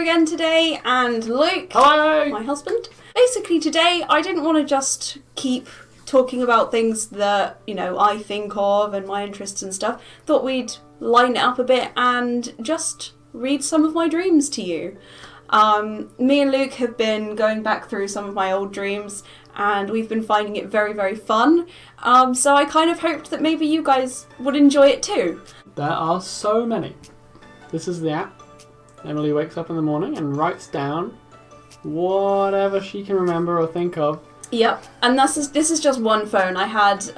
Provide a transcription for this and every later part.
again today, and Luke, hello, my husband. Basically today I didn't want to just keep talking about things that, I think of and my interests and stuff. Thought we'd line it up a bit and just read some of my dreams to you. Me and Luke have been going back through some of my old dreams and we've been finding it very, very fun. So I kind of hoped that maybe you guys would enjoy it too. There are so many. This is the app. Emily wakes up in the morning and writes down whatever she can remember or think of. Yep, and this is just one phone. I had,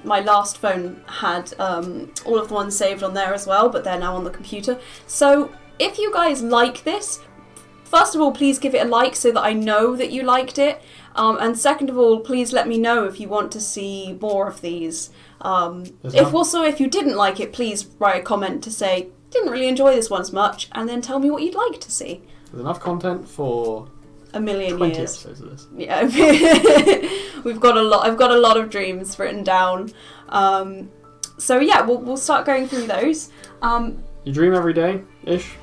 my last phone had all of the ones saved on there as well, but they're now on the computer. So if you guys like this, first of all, please give it a like so that I know that you liked it. And second of all, please let me know if you want to see more of these. If you didn't like it, please write a comment to say, didn't really enjoy this one as much, and then tell me what you'd like to see. There's enough content for a million 20 years. Episodes of this. Yeah, we've got a lot. I've got a lot of dreams written down. So yeah, we'll start going through those. You dream every day, ish.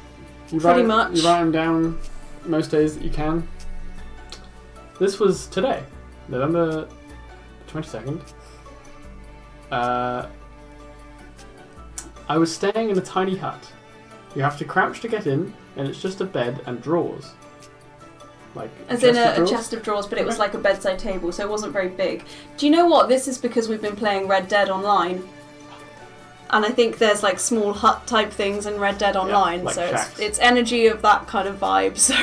Pretty much. You write them down most days that you can. This was today, November 22nd. I was staying in a tiny hut. You have to crouch to get in, and it's just a bed and drawers. As in a chest of drawers, but it was like a bedside table, so it wasn't very big. Do you know what? This is because we've been playing Red Dead Online. And I think there's like small hut type things in Red Dead Online, yeah, like so shacks. it's energy of that kind of vibe. So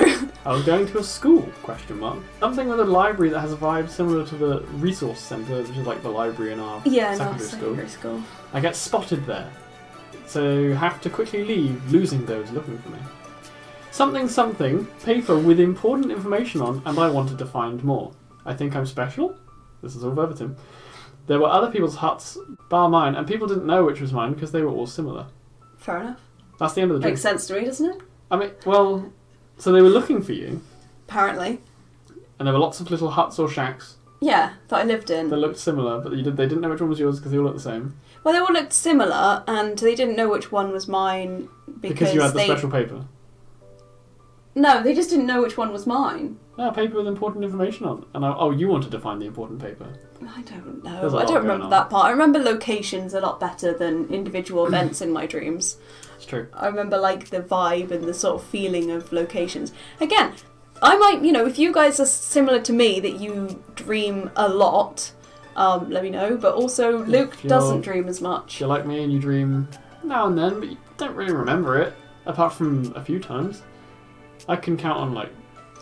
I was going to a school, ? Something with a library that has a vibe similar to the resource centre, which is like the library in our secondary school. I get spotted there, so have to quickly leave, losing those looking for me. Something, paper with important information on, and I wanted to find more. I think I'm special? This is all verbatim. There were other people's huts, bar mine, and people didn't know which was mine because they were all similar. Fair enough. That's the end of the dream. Makes sense to me, doesn't it? I mean, well, so they were looking for you. Apparently. And there were lots of little huts or shacks. Yeah, that I lived in. That looked similar, but they didn't know which one was yours because they all looked the same. Well, they all looked similar, and they didn't know which one was mine because you had the special paper. No, they just didn't know which one was mine. No, paper with important information on. And you wanted to find the important paper. I don't know. I don't remember that part. I remember locations a lot better than individual events in my dreams. It's true. I remember like the vibe and the sort of feeling of locations. Again, I might, if you guys are similar to me, that you dream a lot, let me know. But also, Luke doesn't dream as much. You're like me and you dream now and then, but you don't really remember it, apart from a few times. I can count on like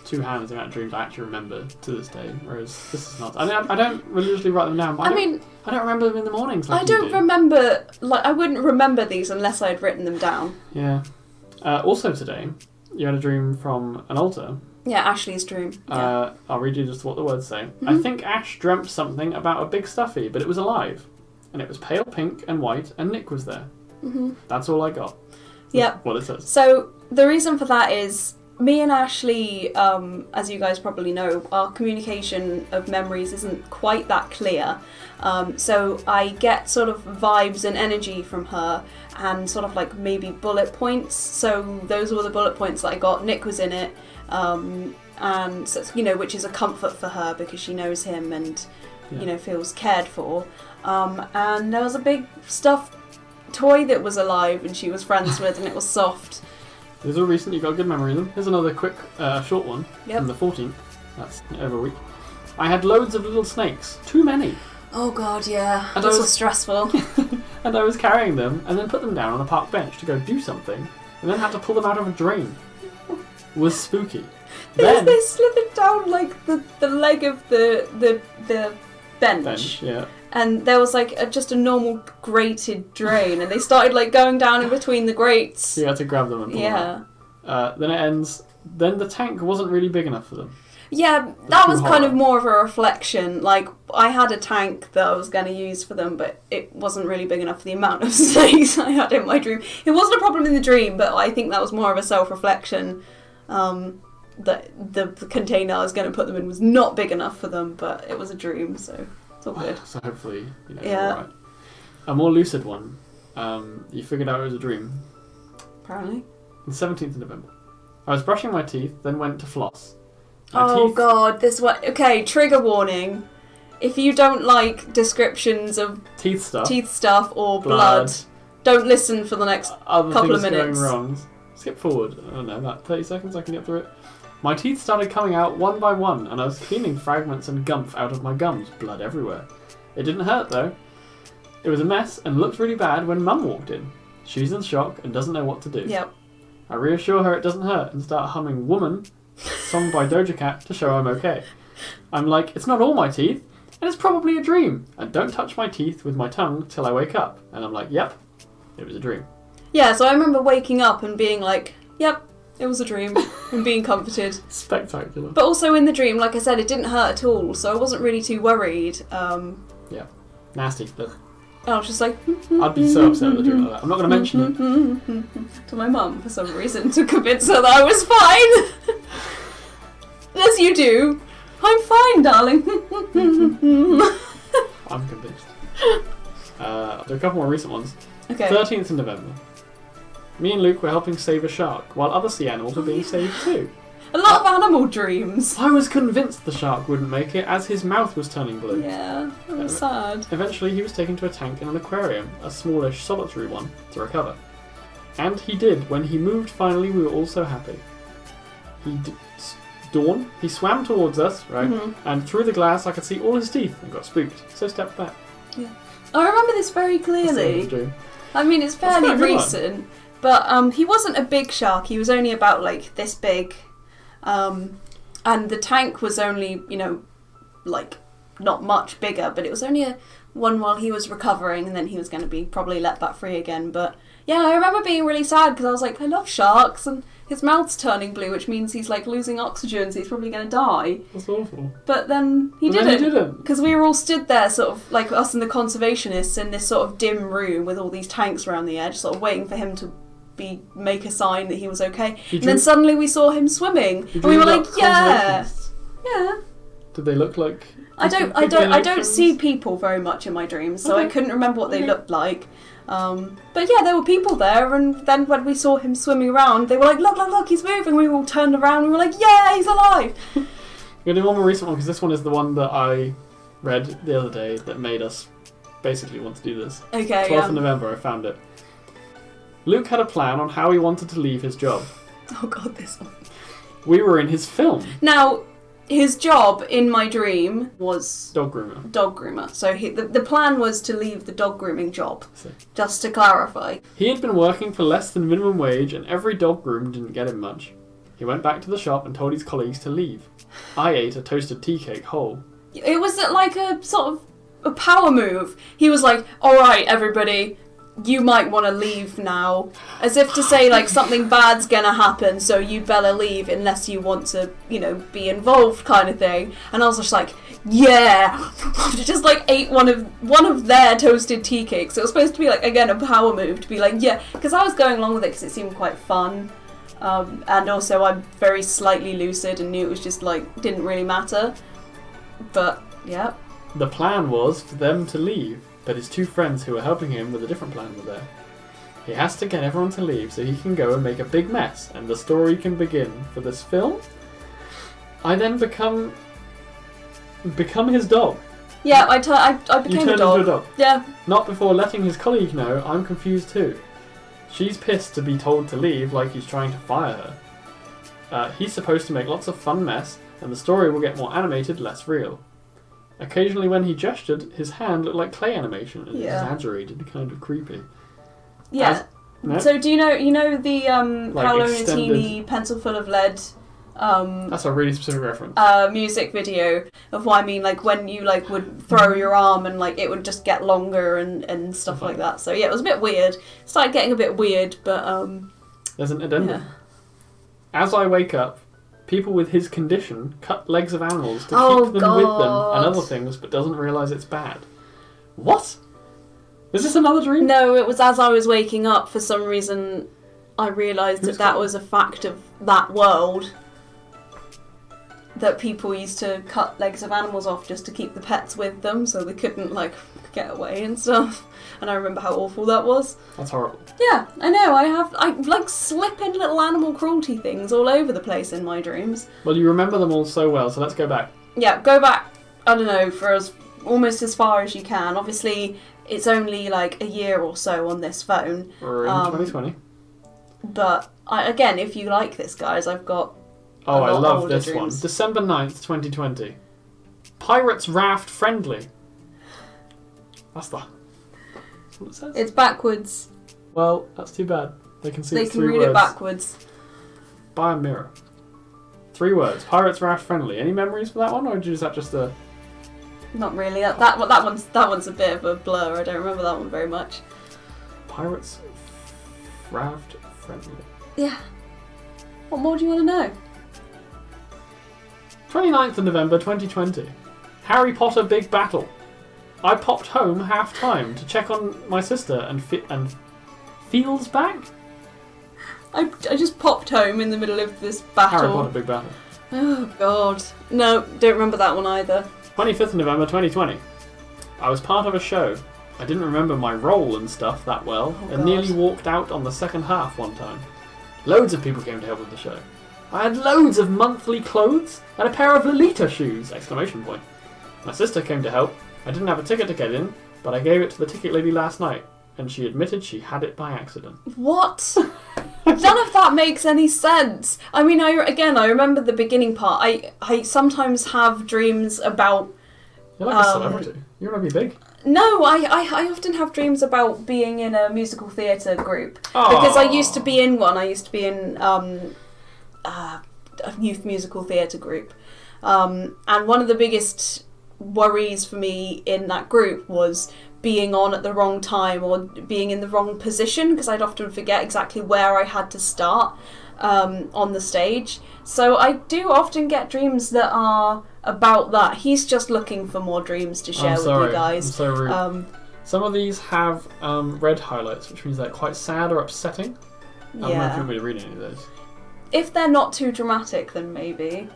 2 hands the amount of dreams I actually remember to this day, whereas this is not. I don't religiously write them down. But I don't remember them in the mornings. Like I don't remember. I wouldn't remember these unless I had written them down. Yeah. Also today, you had a dream from an altar. Yeah, Ashley's dream. Yeah. I'll read you just what the words say. Mm-hmm. I think Ash dreamt something about a big stuffy, but it was alive, and it was pale pink and white, and Nick was there. Mm-hmm. That's all I got. Yep. What it says. So the reason for that is, me and Ashley, as you guys probably know, our communication of memories isn't quite that clear. So I get sort of vibes and energy from her and sort of like maybe bullet points. So those were the bullet points that I got. Nick was in it. And, so, which is a comfort for her because she knows him and, feels cared for. And there was a big stuffed toy that was alive and she was friends with, and it was soft. These are recent, you've got a good memory of them. Here's another quick, short one from the 14th. That's over a week. I had loads of little snakes. Too many. Oh god, yeah. And this was stressful. And I was carrying them and then put them down on a park bench to go do something, and then had to pull them out of a drain. It was spooky. Because they slithered down like the leg of the bench. Yeah. And there was like just a normal grated drain, and they started like going down in between the grates. So you had to grab them and pull them out. Then it ends. Then the tank wasn't really big enough for them. Yeah, that was kind of more of a reflection. Like, I had a tank that I was going to use for them, but it wasn't really big enough for the amount of snakes I had in my dream. It wasn't a problem in the dream, but I think that was more of a self-reflection. That the container I was going to put them in was not big enough for them, but it was a dream, so it's all good. So hopefully, you're alright. A more lucid one. You figured out it was a dream. Apparently. On the 17th of November. I was brushing my teeth, then went to floss. God, this one. Okay, trigger warning. If you don't like descriptions of teeth stuff or blood, don't listen for the next couple of minutes. Going wrong. Skip forward. I don't know, about 30 seconds. I can get through it. My teeth started coming out one by one, and I was cleaning fragments and gumph out of my gums. Blood everywhere. It didn't hurt though. It was a mess and looked really bad when Mum walked in. She's in shock and doesn't know what to do. Yep. I reassure her it doesn't hurt and start humming Woman, song by Doja Cat, to show I'm okay. I'm like, it's not all my teeth, and it's probably a dream, and don't touch my teeth with my tongue till I wake up. And I'm like, yep, it was a dream. Yeah, so I remember waking up and being like, yep, it was a dream, and being comforted. Spectacular. But also in the dream, like I said, it didn't hurt at all, so I wasn't really too worried. Yeah, nasty. But I was just like... I'd be so upset with a dream like that. I'm not going to mention it. To my mum, for some reason, to convince her that I was fine. As you do. I'm fine, darling. I'm convinced. I'll do a couple more recent ones. Okay. 13th of November. Me and Luke were helping save a shark, while other sea animals were being saved too. A lot of animal dreams. I was convinced the shark wouldn't make it, as his mouth was turning blue. Yeah, that was sad. Eventually he was taken to a tank in an aquarium, a smallish, solitary one, to recover. And he did. When he moved finally, we were all so happy. He swam towards us, right? Mm-hmm. And through the glass I could see all his teeth and got spooked, so stepped back. Yeah. I remember this very clearly. I mean, it's fairly recent, but he wasn't a big shark. He was only about like this big. And the tank was only, like, not much bigger, but it was only one while he was recovering, and then he was going to be probably let back free again. But yeah, I remember being really sad because I was like, I love sharks, and his mouth's turning blue, which means he's like losing oxygen, so he's probably going to die. That's awful. But then he didn't. Because we were all stood there, sort of like us and the conservationists, in this sort of dim room with all these tanks around the edge, sort of waiting for him to make a sign that he was okay. And then suddenly we saw him swimming, and we were like, yeah. Did they look like? I don't see people very much in my dreams, so I couldn't remember what they looked like. But yeah, there were people there, and then when we saw him swimming around, they were like, look, he's moving. We all turned around and we were like, yeah, he's alive. We're gonna do one more recent one, because this one is the one that I read the other day that made us basically want to do this. Okay. 12th of November, I found it. Luke had a plan on how he wanted to leave his job. Oh god, this one. We were in his film. Now, his job in my dream was... Dog groomer. Dog groomer. So the plan was to leave the dog grooming job. Just to clarify. He had been working for less than minimum wage, and every dog groom didn't get him much. He went back to the shop and told his colleagues to leave. I ate a toasted tea cake whole. It was like a sort of a power move. He was like, alright everybody, you might want to leave now. As if to say, like, something bad's gonna happen, so you'd better leave unless you want to, be involved, kind of thing. And I was just like, yeah! Just, like, ate one of their toasted tea cakes. It was supposed to be, like, again, a power move to be like, yeah. Because I was going along with it because it seemed quite fun. And also I'm very slightly lucid and knew it was just, like, didn't really matter. But, yeah. The plan was for them to leave. But his two friends who were helping him with a different plan were there. He has to get everyone to leave so he can go and make a big mess, and the story can begin. For this film, I then become his dog. Yeah, I became a dog. Into a dog. Yeah. Not before letting his colleague know I'm confused too. She's pissed to be told to leave, like he's trying to fire her. He's supposed to make lots of fun mess, and the story will get more animated, less real. Occasionally when he gestured, his hand looked like clay animation and exaggerated, kind of creepy. Yeah. So do you know the Paolo Nutini Pencil Full of Lead? That's a really specific reference. Music video of what I mean, like when you would throw your arm and it would just get longer and stuff like that. So yeah, it was a bit weird. It started getting a bit weird, but there's an addendum. Yeah. As I wake up, people with his condition cut legs of animals to keep them with them and other things, but doesn't realise it's bad. What? Is this another dream? No, it was as I was waking up, for some reason, I realised that was a fact of that world. That people used to cut legs of animals off just to keep the pets with them, so they couldn't, get away and stuff. And I remember how awful that was. That's horrible. Yeah, I know. I like slip in little animal cruelty things all over the place in my dreams. Well, you remember them all so well, so let's go back. Yeah, go back, I don't know, for almost as far as you can. Obviously, it's only like a year or so on this phone. We're in 2020. But, again, if you like this, guys, I've got I love this dreams. one. December 9th, 2020. Pirates Raft Friendly. That's what it says. It's backwards. Well, that's too bad. They can see They it's can 3 read words. it backwards. By a mirror. 3 words. Pirates Raft Friendly. Any memories for that one, or is that just a... Not really. That one's a bit of a blur. I don't remember that one very much. Pirates Raft Friendly. Yeah. What more do you want to know? 29th of November 2020. Harry Potter Big Battle. I popped home half-time to check on my sister and feels back? I just popped home in the middle of this battle. Harry Potter Big Battle. Oh, God. No, don't remember that one either. 25th of November 2020. I was part of a show. I didn't remember my role and stuff that well, and nearly walked out on the second half one time. Loads of people came to help with the show. I had loads of monthly clothes and a pair of Lolita shoes! ! My sister came to help. I didn't have a ticket to get in, but I gave it to the ticket lady last night, and she admitted she had it by accident. What? None of that makes any sense. I mean, I remember the beginning part. I sometimes have dreams about... You're like a celebrity. You want to be big. No, I often have dreams about being in a musical theatre group. Aww. Because I used to be in one. I used to be in a youth musical theatre group. And one of the biggest worries for me in that group was being on at the wrong time or being in the wrong position, because I'd often forget exactly where I had to start on the stage. So I do often get dreams that are about that. He's just looking for more dreams to share with you guys. I'm so rude. Some of these have red highlights, which means they're quite sad or upsetting. I don't know if you want me to read any of those. If they're not too dramatic, then maybe.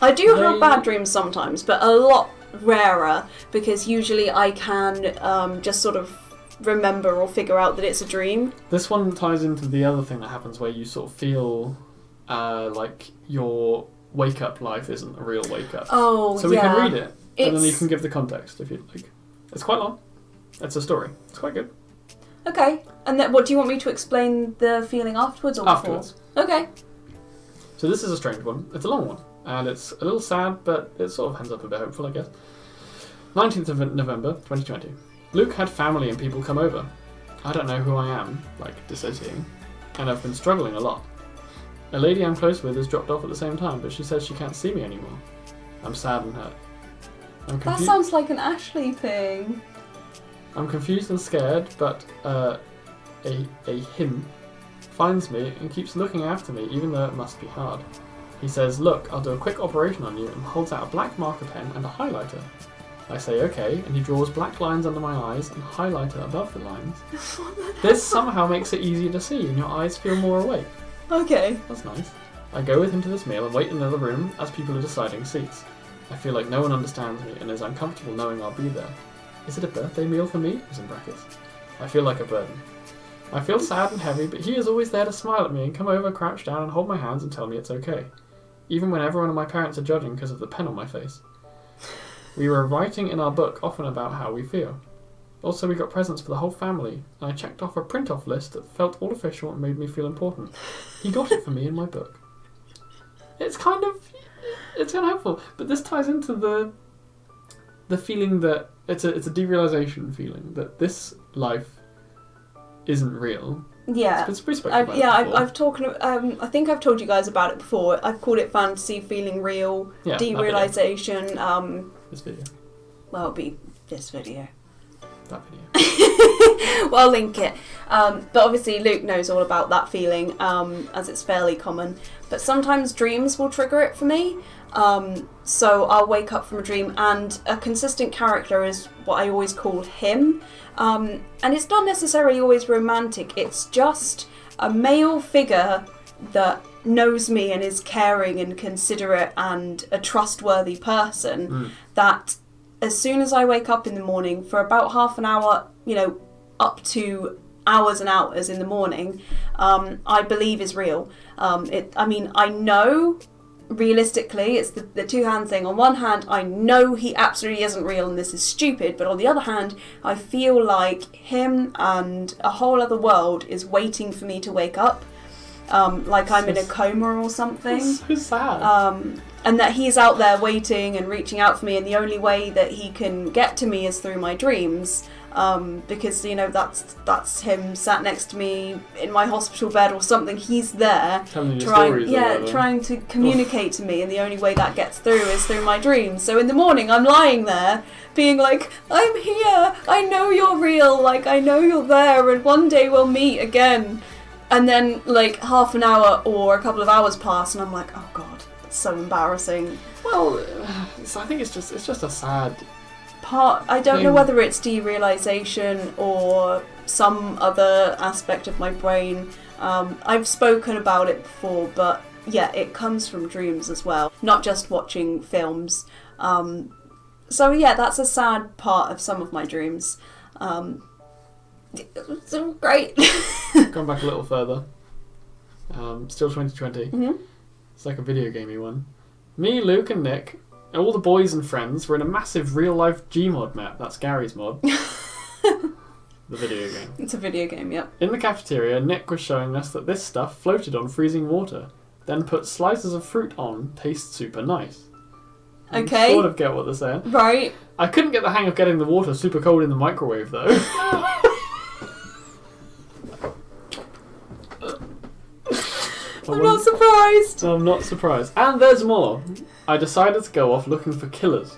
I do have bad dreams sometimes, but a lot rarer, because usually I can just sort of remember or figure out that it's a dream. This one ties into the other thing that happens where you sort of feel like your wake-up life isn't a real wake-up. Oh, so we can read it, and then you can give the context if you'd like. It's quite long. It's a story. It's quite good. Okay. And then, what do you want me to explain the feeling afterwards or before? Afterwards. Okay. So this is a strange one. It's a long one. And it's a little sad, but it sort of ends up a bit hopeful, I guess. 19th of November, 2020. Luke had family and people come over. I don't know who I am, like dissociating, and I've been struggling a lot. A lady I'm close with has dropped off at the same time, but she says she can't see me anymore. I'm sad and hurt. That sounds like an Ashley thing. I'm confused and scared, but a him finds me and keeps looking after me, even though it must be hard. He says, "Look, I'll do a quick operation on you," and holds out a black marker pen and a highlighter. I say okay, and he draws black lines under my eyes and highlighter above the lines. This somehow makes it easier to see, and your eyes feel more awake. Okay. That's nice. I go with him to this meal and wait in another room as people are deciding seats. I feel like no one understands me and is uncomfortable knowing I'll be there. Is it a birthday meal for me? Is in brackets. I feel like a burden. I feel sad and heavy, but he is always there to smile at me and come over, crouch down and hold my hands and tell me it's okay. Even when everyone and my parents are judging because of the pen on my face. We were writing in our book often about how we feel. Also, we got presents for the whole family, and I checked off a print-off list that felt all official and made me feel important. He got it for me in my book. It's kind of helpful, but this ties into the feeling that it's a derealization feeling that this life isn't real. Yeah, I've talked. I think I've told you guys about it before. I've called it fantasy feeling real, derealization. This video. Well, it'll be this video. That video. Well, I'll link it. But obviously, Luke knows all about that feeling, as it's fairly common. But sometimes dreams will trigger it for me. So I'll wake up from a dream, and a consistent character is what I always call him. And it's not necessarily always romantic, it's just a male figure that knows me and is caring and considerate and a trustworthy person that as soon as I wake up in the morning, for about half an hour, up to hours and hours in the morning, I believe is real. I know realistically it's the two-hand thing. On one hand, I know he absolutely isn't real and this is stupid, but on the other hand, I feel like him and a whole other world is waiting for me to wake up. Like I'm in a coma or something. So sad. And that he's out there waiting and reaching out for me, and the only way that he can get to me is through my dreams. Because that's him sat next to me in my hospital bed or something. He's there trying to communicate to me, and the only way that gets through is through my dreams. So in the morning I'm lying there being like, I'm here, I know you're real, like I know you're there, and one day we'll meet again. And then like half an hour or a couple of hours pass and I'm like, oh god, it's so embarrassing. Well, I think it's just a sad part. I don't know whether it's derealization or some other aspect of my brain. I've spoken about it before, but yeah, it comes from dreams as well, not just watching films. So yeah, that's a sad part of some of my dreams. So great. Going back a little further, still 2020. Mm-hmm. It's like a video gamey one. Me, Luke, and Nick, and all the boys and friends were in a massive real-life Gmod map. That's Gary's mod. The video game. It's a video game, yep. In the cafeteria, Nick was showing us that this stuff floated on freezing water, then put slices of fruit on, tastes super nice. Okay. Sort of get what they're saying. Right. I couldn't get the hang of getting the water super cold in the microwave, though. I'm not surprised. I'm not surprised. And there's more. I decided to go off looking for killers.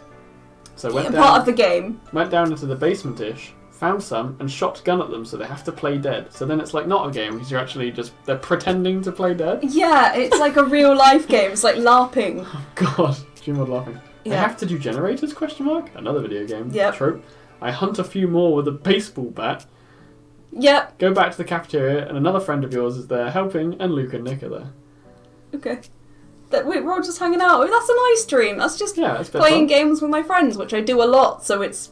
So part of the game. Went down into the basement-ish, found some, and shot gun at them so they have to play dead. So then it's like not a game because you're actually they're pretending to play dead. Yeah, it's like a real life game. It's like LARPing. Oh god, Gmod laughing. Yeah. They have to do generators? ? Another video game. Yep. Trope. I hunt a few more with a baseball bat. Yep. Go back to the cafeteria and another friend of yours is there helping, and Luke and Nick are there. Okay. We're all just hanging out. That's a nice dream. That's just it's playing games with my friends, which I do a lot, so it's,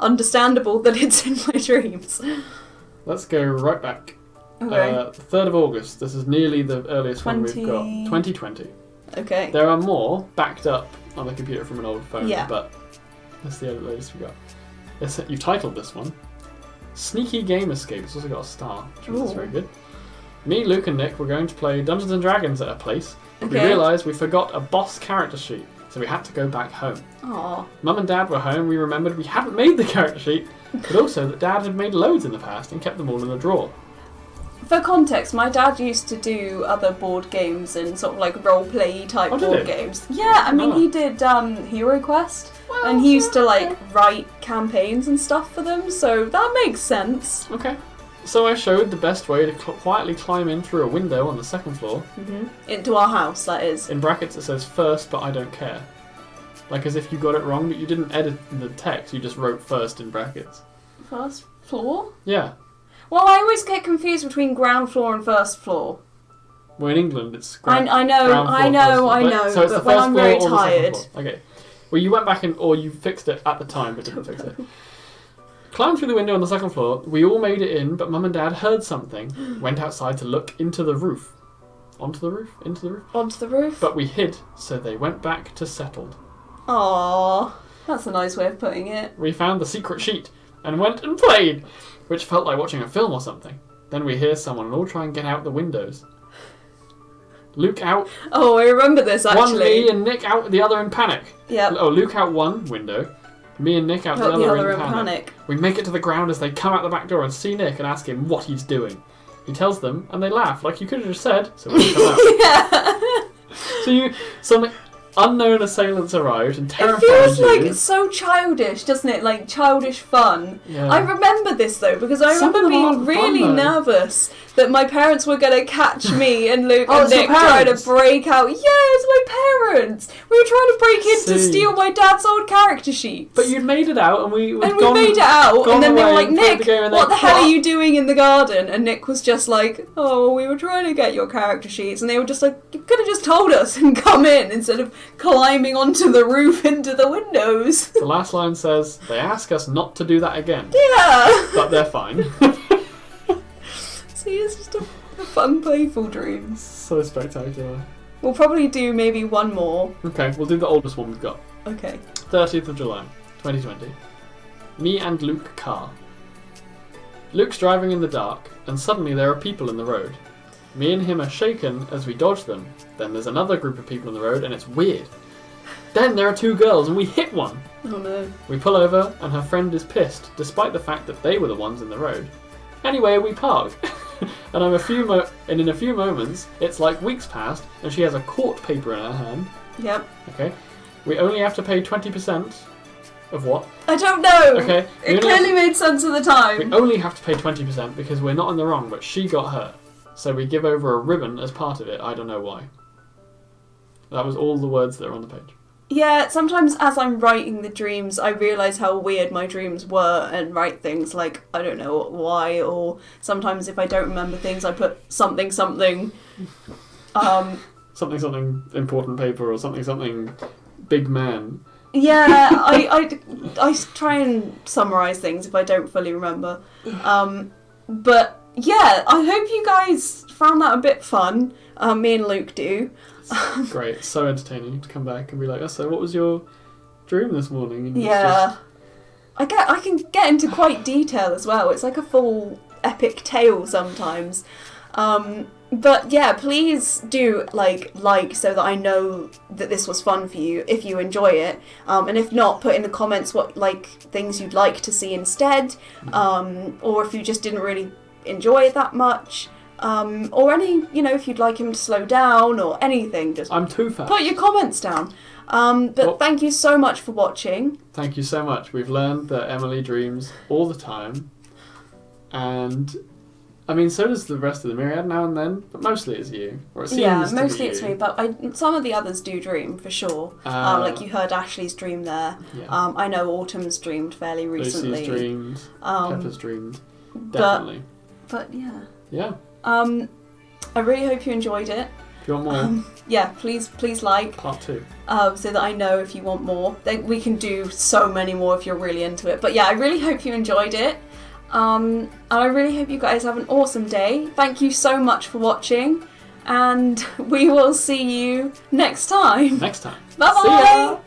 understandable that it's in my dreams. Let's go right back. Okay. 3rd of August. This is nearly the earliest one we've got. 2020. Okay. There are more backed up on the computer from an old phone, yeah. But that's the latest we got. You've titled this one Sneaky Game Escape. It's also got a star, which is very good. Me, Luke, and Nick were going to play Dungeons and Dragons at a place. Okay. We realised we forgot a boss character sheet, so we had to go back home. Aww. Mum and Dad were home. We remembered we hadn't made the character sheet, but also that Dad had made loads in the past and kept them all in a drawer. For context, my dad used to do other board games and sort of like role-play type board games. Yeah, he did Hero Quest, and he used to write campaigns and stuff for them, so that makes sense. Okay. So I showed the best way to quietly climb in through a window on the 2nd floor. Mm-hmm. Into our house, that is. In brackets it says first, but I don't care. Like as if you got it wrong, but you didn't edit the text, you just wrote first in brackets. First floor? Yeah. Well, I always get confused between ground floor and first floor. Well, in England, it's I know. So it's the when first I'm floor very or tired. The 2nd floor. Okay. Well, you went back or you fixed it at the time, but didn't fix it. Climbed through the window on the 2nd floor. We all made it in, but Mum and Dad heard something. Went outside to look into the roof. Onto the roof? Into the roof? Onto the roof. But we hid, so they went back to settled. Aww. That's a nice way of putting it. We found the secret sheet and went and played, which felt like watching a film or something. Then we hear someone and all try and get out the windows. Luke out. Oh, I remember this actually. One me and Nick out, the other in panic. Yeah. Oh, Luke out one window. Me and Nick out the other in panic. We make it to the ground as they come out the back door and see Nick and ask him what he's doing. He tells them and they laugh, like you could have just said, so we come out. Yeah. So some unknown assailants arrived and terrified you. It feels like it's so childish, doesn't it? Like childish fun. Yeah. I remember this though because I remember being really nervous that my parents were going to catch me and Luke and Nick trying to break out. Yeah, it's my parents. We were trying to break in to steal my dad's old character sheets. But you'd made it out, and we made it out, and then they were like, Nick, what the hell are you doing in the garden? And Nick was just like, oh, we were trying to get your character sheets. And they were just like, you could have just told us and come in instead of climbing onto the roof into the windows. The last line says, they ask us not to do that again. Yeah. But they're fine. See, it's just a fun, playful dream. So spectacular. We'll probably do maybe one more. Okay, we'll do the oldest one we've got. Okay. 30th of July, 2020. Me and Luke car. Luke's driving in the dark, and suddenly there are people in the road. Me and him are shaken as we dodge them. Then there's another group of people in the road, and it's weird. Then there are two girls, and we hit one. Oh no. We pull over, and her friend is pissed, despite the fact that they were the ones in the road. Anyway, we park. And in a few moments, it's like weeks passed, and she has a court paper in her hand. Yep. Okay. We only have to pay 20% of what? I don't know. Okay. It clearly made sense at the time. We only have to pay 20% because we're not in the wrong, but she got hurt. So we give over a ribbon as part of it. I don't know why. That was all the words that are on the page. Yeah, sometimes as I'm writing the dreams, I realise how weird my dreams were and write things like, I don't know why, or sometimes if I don't remember things, I put something. Something important paper or something big man. Yeah, I try and summarise things if I don't fully remember. But yeah, I hope you guys found that a bit fun. Me and Luke do. Great, it's so entertaining to come back and be like, oh, so what was your dream this morning? And yeah. I can get into quite detail as well. It's like a full epic tale sometimes. But yeah, please do like so that I know that this was fun for you if you enjoy it. And if not, put in the comments what things you'd like to see instead. Or if you just didn't really enjoy it that much. Or any, if you'd like him to slow down or anything, just I'm too fast. Put your comments down. But thank you so much for watching. Thank you so much. We've learned that Emily dreams all the time. And, I mean, so does the rest of the myriad now and then, but mostly it's you. Or it seems mostly to be it's you. me, but some of the others do dream, for sure. Like you heard Ashley's dream there. Yeah. I know Autumn's dreamed fairly recently. Lucy's dreamed. Pepper's dreamed. Definitely. But yeah. Yeah. I really hope you enjoyed it. If you want more, yeah, please like part 2. So that I know if you want more. We can do so many more if you're really into it. But yeah, I really hope you enjoyed it. And I really hope you guys have an awesome day. Thank you so much for watching, and we will see you next time. Next time. Bye bye. See ya.